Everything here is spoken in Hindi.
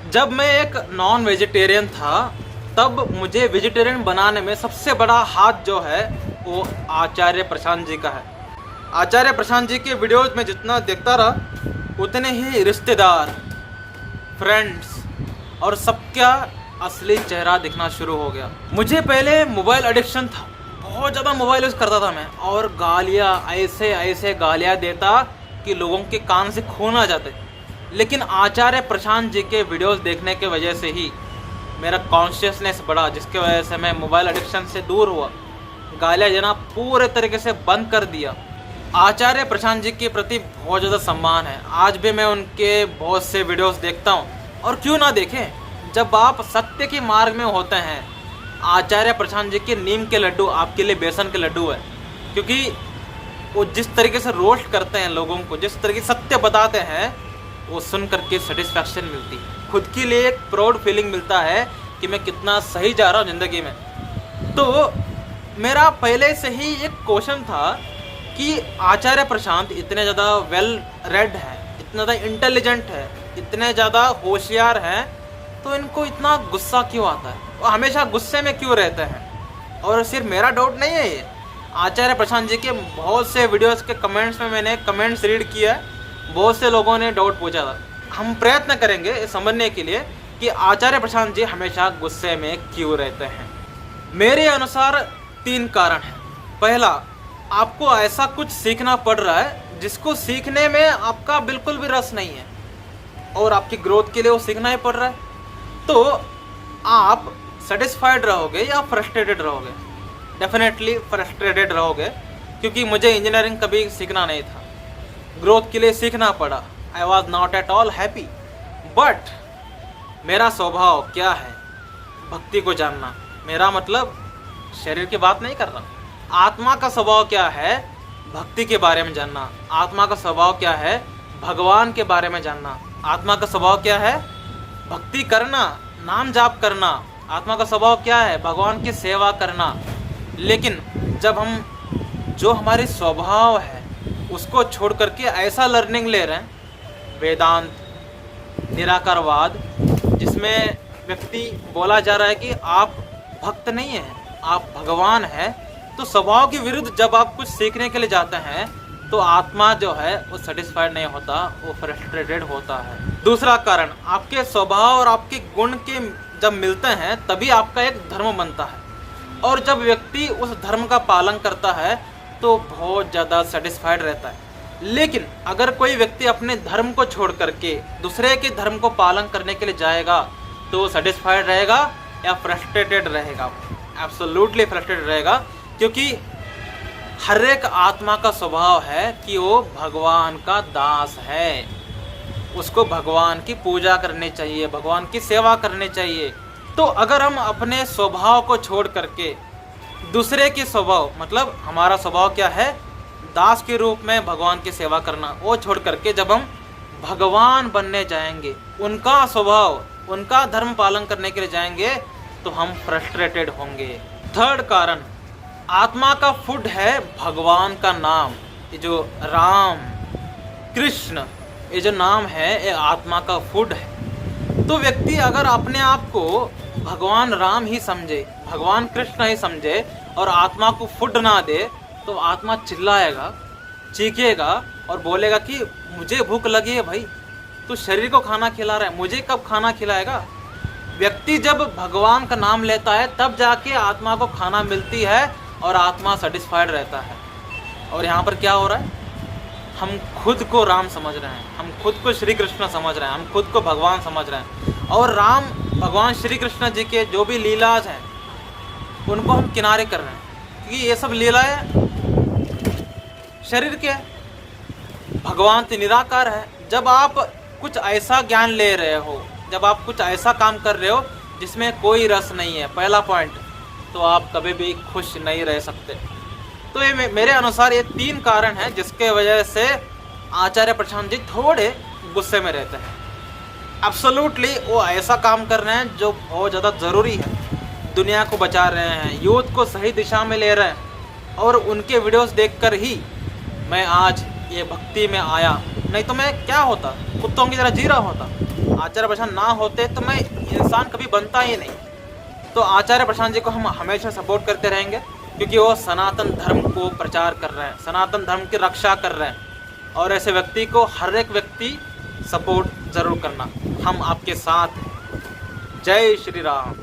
जब मैं एक नॉन वेजिटेरियन था तब मुझे वेजिटेरियन बनाने में सबसे बड़ा हाथ जो है वो आचार्य प्रशांत जी का है। आचार्य प्रशांत जी के वीडियोज में जितना देखता रहा उतने ही रिश्तेदार, फ्रेंड्स और सबका असली चेहरा दिखना शुरू हो गया। मुझे पहले मोबाइल एडिक्शन था, बहुत ज़्यादा मोबाइल यूज़ करता था मैं, और गालियाँ ऐसे ऐसे गालियाँ देता कि लोगों के कान से खून आ जाते। लेकिन आचार्य प्रशांत जी के वीडियोस देखने के वजह से ही मेरा कॉन्शियसनेस बढ़ा, जिसके वजह से मैं मोबाइल एडिक्शन से दूर हुआ, गालियाँ देना पूरे तरीके से बंद कर दिया। आचार्य प्रशांत जी के प्रति बहुत ज़्यादा सम्मान है। आज भी मैं उनके बहुत से वीडियोस देखता हूँ, और क्यों ना देखें, जब आप सत्य के मार्ग में होते हैं। आचार्य प्रशांत जी के नीम के लड्डू आपके लिए बेसन के लड्डू है, क्योंकि वो जिस तरीके से रोस्ट करते हैं लोगों को, जिस तरीके से सत्य बताते हैं, वो सुन करके सेटिस्फैक्शन मिलती है, खुद के लिए एक प्राउड फीलिंग मिलता है कि मैं कितना सही जा रहा हूँ ज़िंदगी में। तो मेरा पहले से ही एक क्वेश्चन था कि आचार्य प्रशांत इतने ज़्यादा वेल रेड है, इतना ज़्यादा इंटेलिजेंट है, इतने ज़्यादा होशियार हैं, तो इनको इतना गुस्सा क्यों आता है, वो हमेशा गुस्से में क्यों रहते हैं। और सिर्फ मेरा डाउट नहीं है ये, आचार्य प्रशांत जी के बहुत से वीडियोस के कमेंट्स में मैंने कमेंट्स रीड किया है, बहुत से लोगों ने डाउट पूछा था। हम प्रयत्न करेंगे समझने के लिए कि आचार्य प्रशांत जी हमेशा गुस्से में क्यों रहते हैं। मेरे अनुसार 3 कारण हैं। पहला, आपको ऐसा कुछ सीखना पड़ रहा है जिसको सीखने में आपका बिल्कुल भी रस नहीं है, और आपकी ग्रोथ के लिए वो सीखना ही पड़ रहा है, तो आप सेटिस्फाइड रहोगे या फ्रस्ट्रेटेड रहोगे? डेफिनेटली फ्रस्ट्रेटेड रहोगे, क्योंकि मुझे इंजीनियरिंग कभी सीखना नहीं था, ग्रोथ के लिए सीखना पड़ा। I was not at all happy, but मेरा स्वभाव क्या है, भक्ति को जानना। मेरा मतलब शरीर की बात नहीं कर रहा, आत्मा का स्वभाव क्या है, भक्ति के बारे में जानना। आत्मा का स्वभाव क्या है, भगवान के बारे में जानना। आत्मा का स्वभाव क्या है, भक्ति करना, नाम जाप करना। आत्मा का स्वभाव क्या है, भगवान की सेवा करना। लेकिन जब हम जो हमारे स्वभाव है उसको छोड़ करके ऐसा लर्निंग ले रहे हैं, वेदांत, निराकारवाद, जिसमें व्यक्ति बोला जा रहा है कि आप भक्त नहीं हैं, आप भगवान हैं, तो स्वभाव के विरुद्ध जब आप कुछ सीखने के लिए जाते हैं तो आत्मा जो है वो सेटिस्फाइड नहीं होता, वो फ्रस्ट्रेटेड होता है। दूसरा कारण, आपके स्वभाव और आपके गुण के जब मिलते हैं तभी आपका एक धर्म बनता है, और जब व्यक्ति उस धर्म का पालन करता है तो बहुत ज़्यादा सेटिस्फाइड रहता है। लेकिन अगर कोई व्यक्ति अपने धर्म को छोड़ करके दूसरे के धर्म को पालन करने के लिए जाएगा तो सेटिस्फाइड रहेगा या फ्रस्ट्रेटेड रहेगा? एब्सोल्युटली फ्रस्ट्रेटेड रहेगा, क्योंकि हर एक आत्मा का स्वभाव है कि वो भगवान का दास है, उसको भगवान की पूजा करनी चाहिए, भगवान की सेवा करनी चाहिए। तो अगर हम अपने स्वभाव को छोड़ करके दूसरे के स्वभाव, मतलब हमारा स्वभाव क्या है, दास के रूप में भगवान की सेवा करना, वो छोड़ करके जब हम भगवान बनने जाएंगे, उनका स्वभाव, उनका धर्म पालन करने के लिए जाएंगे, तो हम फ्रस्ट्रेटेड होंगे। थर्ड कारण, आत्मा का फूड है भगवान का नाम। ये जो राम, कृष्ण, ये जो नाम है ये आत्मा का फूड है। तो व्यक्ति अगर अपने आप को भगवान राम ही समझे, भगवान कृष्ण ही समझे, और आत्मा को फूड ना दे, तो आत्मा चिल्लाएगा, चीखेगा और बोलेगा कि मुझे भूख लगी है भाई, तू शरीर को खाना खिला रहा है, मुझे कब खाना खिलाएगा? व्यक्ति जब भगवान का नाम लेता है तब जाके आत्मा को खाना मिलती है और आत्मा सेटिस्फाइड रहता है। और यहाँ पर क्या हो रहा है, हम खुद को राम समझ रहे हैं, हम खुद को श्री कृष्ण समझ रहे हैं, हम खुद को भगवान समझ रहे हैं, और राम भगवान श्री कृष्ण जी के जो भी लीलाज हैं उनको हम किनारे कर रहे हैं, क्योंकि ये सब लीलाएं शरीर के है, भगवान तो निराकार है। जब आप कुछ ऐसा ज्ञान ले रहे हो, जब आप कुछ ऐसा काम कर रहे हो जिसमें कोई रस नहीं है, पहला पॉइंट, तो आप कभी भी खुश नहीं रह सकते। तो ये मेरे अनुसार ये 3 कारण हैं जिसके वजह से आचार्य प्रशांत जी थोड़े गुस्से में रहते हैं। एब्सोल्युटली वो ऐसा काम कर रहे हैं जो बहुत ज़्यादा ज़रूरी है, दुनिया को बचा रहे हैं, यूथ को सही दिशा में ले रहे हैं, और उनके वीडियोस देखकर ही मैं आज ये भक्ति में आया, नहीं तो मैं क्या होता, कुत्तों की तरह जी रहा होता। आचार्य प्रशांत ना होते तो मैं इंसान कभी बनता ही नहीं। तो आचार्य प्रशांत जी को हम हमेशा सपोर्ट करते रहेंगे, क्योंकि वो सनातन धर्म को प्रचार कर रहे हैं, सनातन धर्म की रक्षा कर रहे हैं। और ऐसे व्यक्ति को हर एक व्यक्ति सपोर्ट ज़रूर करना। हम आपके साथ हैं। जय श्री राम।